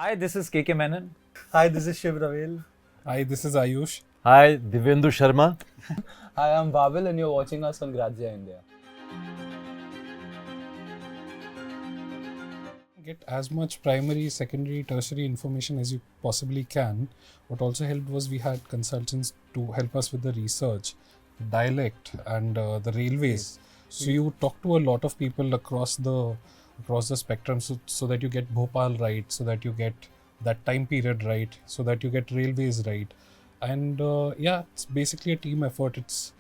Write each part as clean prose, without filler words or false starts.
Hi, this is KK Menon. Hi, this is Shiv Ravel. Hi, this is Ayush. Hi, Divyendu Sharma. Hi, I'm Babel and you're watching us on Grazia, India. Get as much primary, secondary, tertiary information as you possibly can. What also helped was we had consultants to help us with the research, dialect, and the railways. So you talk to a lot of people across the spectrum, so that you get Bhopal right, so that you get that time period right, so that you get railways right, and it's basically a team effort. It's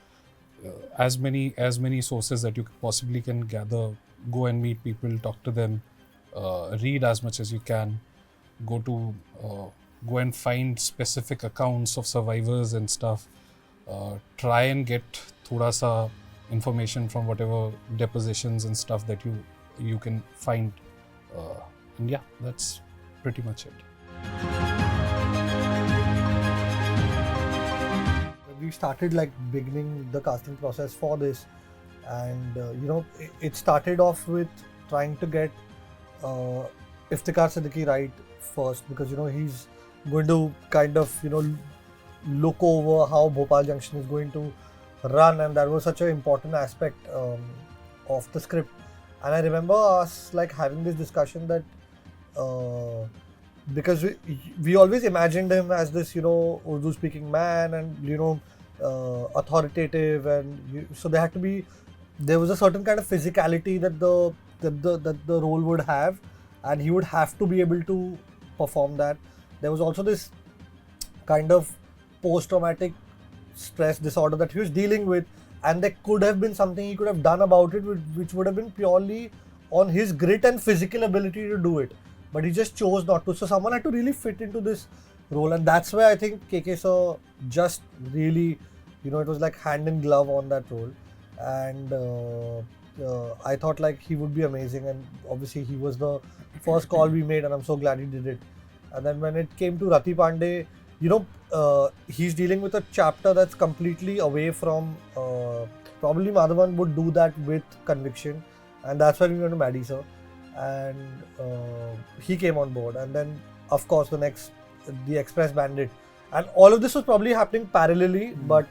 as many sources that you possibly can gather. Go and meet people, talk to them, read as much as you can. Go and find specific accounts of survivors and stuff. Try and get thoda sa information from whatever depositions and stuff that you can find. And yeah, that's pretty much it. We started beginning the casting process for this, and it started off with trying to get Iftikhar Siddiqui right first, because he's going to kind of look over how Bhopal Junction is going to run, and that was such an important aspect of the script. And I remember us having this discussion that because we always imagined him as this Urdu speaking man and authoritative, and so there was a certain kind of physicality that the role would have, and he would have to be able to perform that. There was also this kind of post-traumatic stress disorder that he was dealing with, and there could have been something he could have done about it, which would have been purely on his grit and physical ability to do it, but he just chose not to. So someone had to really fit into this role, and that's where I think KK sir just really, it was like hand in glove on that role, and I thought he would be amazing, and obviously he was the first call we made, and I'm so glad he did it. And then when it came to Rati Pandey, he's dealing with a chapter that's completely away from, probably Madhavan would do that with conviction, and that's why we went to Maddie sir, and he came on board. And then of course the Express Bandit, and all of this was probably happening parallelly, but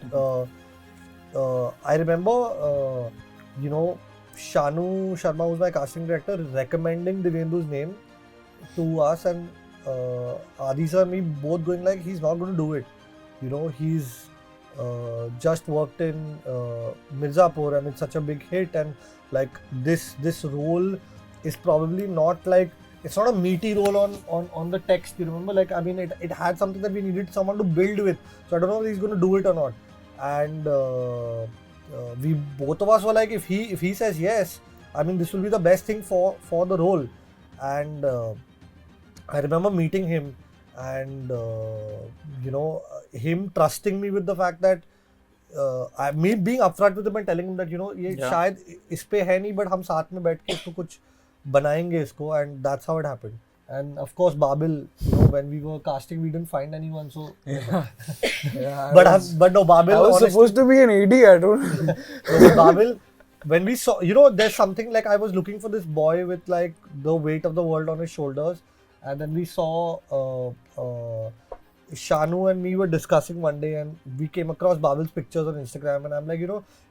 I remember Shanu Sharma, who's my casting director, recommending Divyendu's name to us, and Adi sir and me both going he's not going to do it. He's just worked in Mirzapur, and it's such a big hit, and this role is probably not it's not a meaty role on the text. You remember, it had something that we needed someone to build with. So I don't know if he's going to do it or not. And we both of us were if he says yes, this will be the best thing for the role. And I remember meeting him, and him trusting me with the fact that me being upfront with him and telling him that ये शायद इस पे है नहीं, but हम साथ में बैठ के इसको कुछ बनाएंगे इसको, and that's how it happened. And of course Babil, when we were casting, we didn't find anyone, so but no, Babil, I was supposed to be an AD, I don't know. Babil, when we saw, there's something I was looking for this boy with the weight of the world on his shoulders, and then we saw Shanu and me were discussing one day, and we came across Babil's pictures on Instagram, and I'm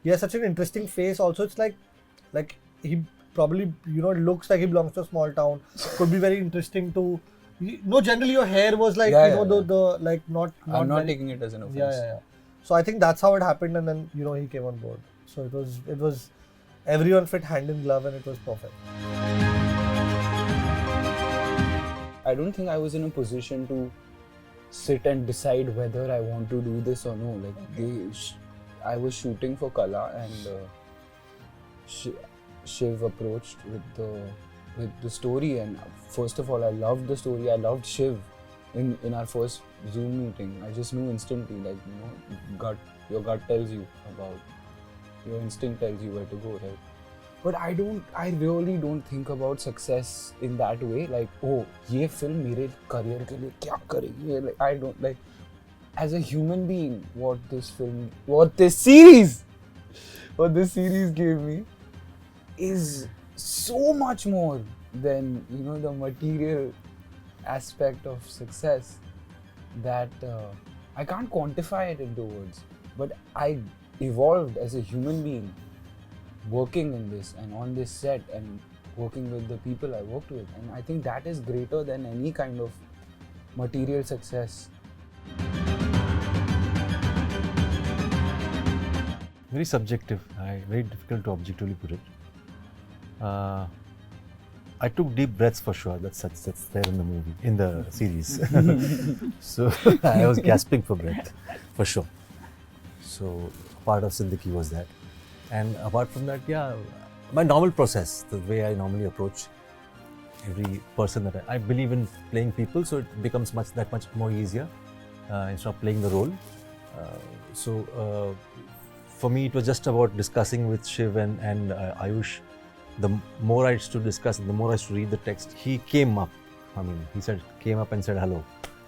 he has such an interesting face. Also, it's like he probably it looks like he belongs to a small town. Could be very interesting to. Generally your hair was not I'm not taking it as an offense. Yeah. So I think that's how it happened, and then he came on board. So it was everyone fit hand in glove, and it was perfect. I don't think I was in a position to sit and decide whether I want to do this or no. I was shooting for Kala, and Shiv approached with the story, and first of all, I loved the story. I loved Shiv. In our first Zoom meeting, I just knew instantly, your gut tells you your instinct tells you where to go, right? But I really don't think about success in that way. Oh, ये film मेरे career के लिए क्या करेगी? I don't as a human being, what this series gave me is so much more than the material aspect of success that I can't quantify it into words, but I evolved as a human being working in this and on this set and working with the people I worked with, and I think that is greater than any kind of material success. Very subjective, very difficult to objectively put it. I took deep breaths for sure. That's there in the movie, in the series. So I was gasping for breath, for sure. So part of Sindiki was that. And apart from that, yeah, my normal process, the way I normally approach every person that I believe in playing people, so it becomes that much more easier instead of playing the role. For me, it was just about discussing with Shiv and Ayush. The more I used to discuss, the more I used to read the text, he came up. Came up and said hello.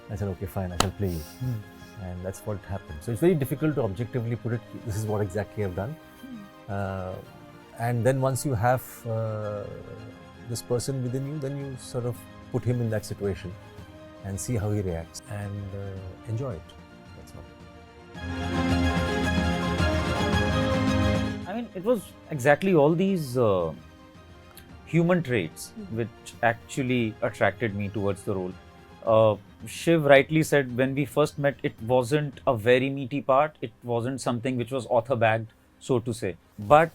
I said, okay, fine, I shall play you. And that's what happened. So it's very difficult to objectively put it, this is what exactly I've done. And then once you have this person within you, then you sort of put him in that situation and see how he reacts and enjoy it. That's all. I mean, it was exactly all these human traits which actually attracted me towards the role. Shiv rightly said, when we first met, it wasn't a very meaty part. It wasn't something which was author bagged, so to say. But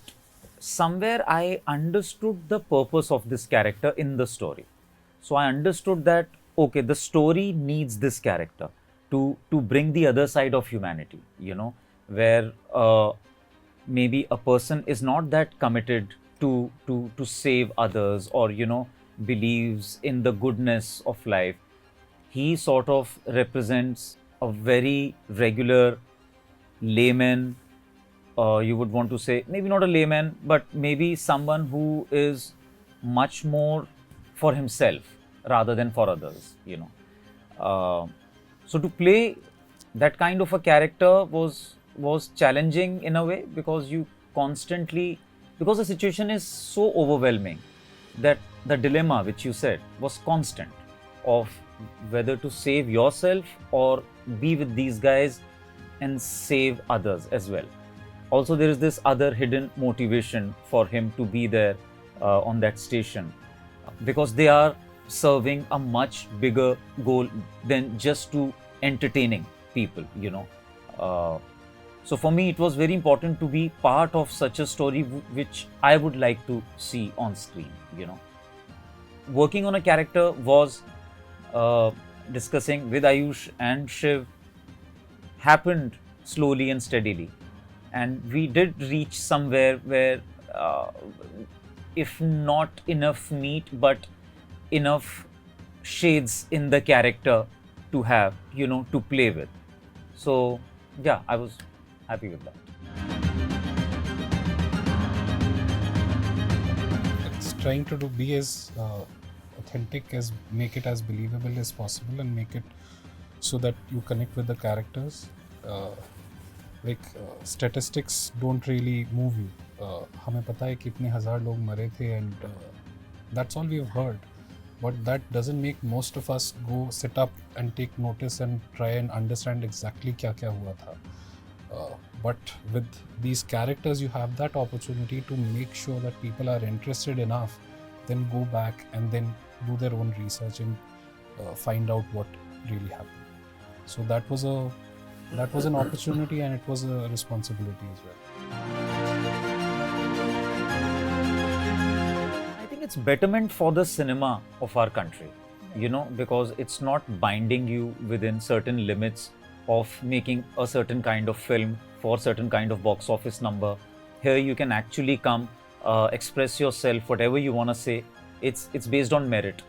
somewhere I understood the purpose of this character in the story. So I understood that, okay, the story needs this character to bring the other side of humanity, you know, where maybe a person is not that committed to save others, or, you know, believes in the goodness of life. He sort of represents a very regular layman, you would want to say, maybe not a layman, but maybe someone who is much more for himself rather than for others, you know. So to play that kind of a character was challenging in a way, because because the situation is so overwhelming that the dilemma which you said was constant, of whether to save yourself or be with these guys and save others as well. Also, there is this other hidden motivation for him to be there on that station, because they are serving a much bigger goal than just to entertaining people, you know. So for me, it was very important to be part of such a story which I would like to see on screen, you know. Working on a character was discussing with Ayush and Shiv happened slowly and steadily. And we did reach somewhere where, if not enough meat, but enough shades in the character to have, you know, to play with. So, yeah, I was happy with that. It's trying to be as authentic, as make it as believable as possible, and make it so that you connect with the characters. Statistics don't really move you. हमें पता है कितने हजार लोग मरे थे, and that's all we've heard. But that doesn't make most of us go sit up and take notice and try and understand exactly क्या हुआ था. But with these characters, you have that opportunity to make sure that people are interested enough, then go back and then do their own research and find out what really happened. So that was an opportunity, and it was a responsibility as well. I think it's betterment for the cinema of our country, you know, because it's not binding you within certain limits of making a certain kind of film for certain kind of box office number. Here you can actually come, express yourself, whatever you want to say. It's based on merit.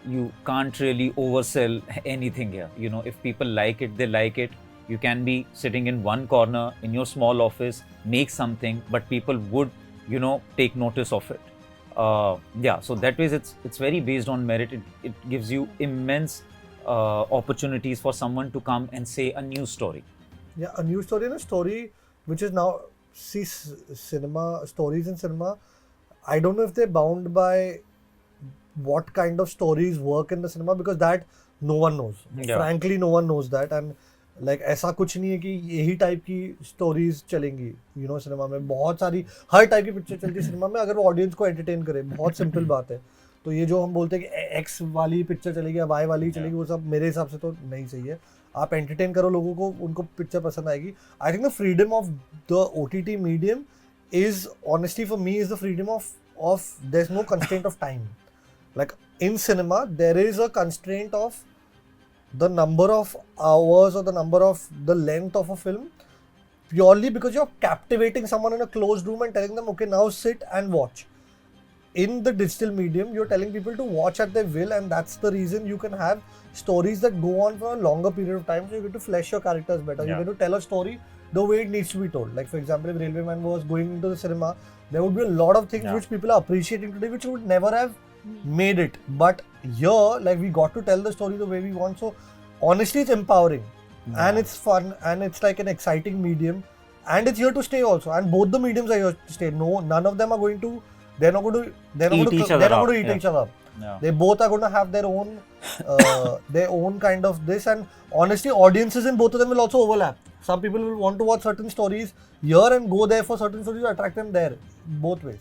You can't really oversell anything here. You know, if people like it, they like it. You can be sitting in one corner in your small office, make something, but people would, you know, take notice of it. Yeah, so that way it's very based on merit. It gives you immense opportunities for someone to come and say a new story. Yeah, a new story, and a story which is now, cinema, stories in cinema, I don't know if they're bound by what kind of stories work in the cinema, because that no one knows. Yeah. Frankly, no one knows that. And like ऐसा कुछ नहीं है कि यही type की stories चलेंगी cinema में. बहुत सारी हर टाइप की पिक्चर चलती है सिनेमा में, अगर वो ऑडियंस को एंटरटेन करे. बहुत सिंपल बात है. तो ये जो हम बोलते हैं कि एक्स वाली पिक्चर चलेगी या वाई वाली चलेगी, वो सब मेरे हिसाब से तो नहीं सही है. आप एंटरटेन करो लोगों को, उनको पिक्चर पसंद आएगी. I think the freedom of the OTT medium is honestly for me is the freedom of there's no constraint of time. Like in cinema there is a constraint of the number of hours or the number of the length of a film, purely because you're captivating someone in a closed room and telling them, okay, now sit and watch. In the digital medium you're telling people to watch at their will, and that's the reason you can have stories that go on for a longer period of time, so you get to flesh your characters better. You get to tell a story the way it needs to be told. Like for example, if Railwayman was going into the cinema, there would be a lot of things which people are appreciating today which would never have made it. But here, like, we got to tell the story the way we want. So honestly, it's empowering and it's fun and it's like an exciting medium, and it's here to stay also. And both the mediums are here to stay. No, none of them are going to. They're not going to eat each other up. Yeah. They both are going to have their own kind of this, and honestly, audiences in both of them will also overlap. Some people will want to watch certain stories here and go there for certain stories to attract them there, both ways.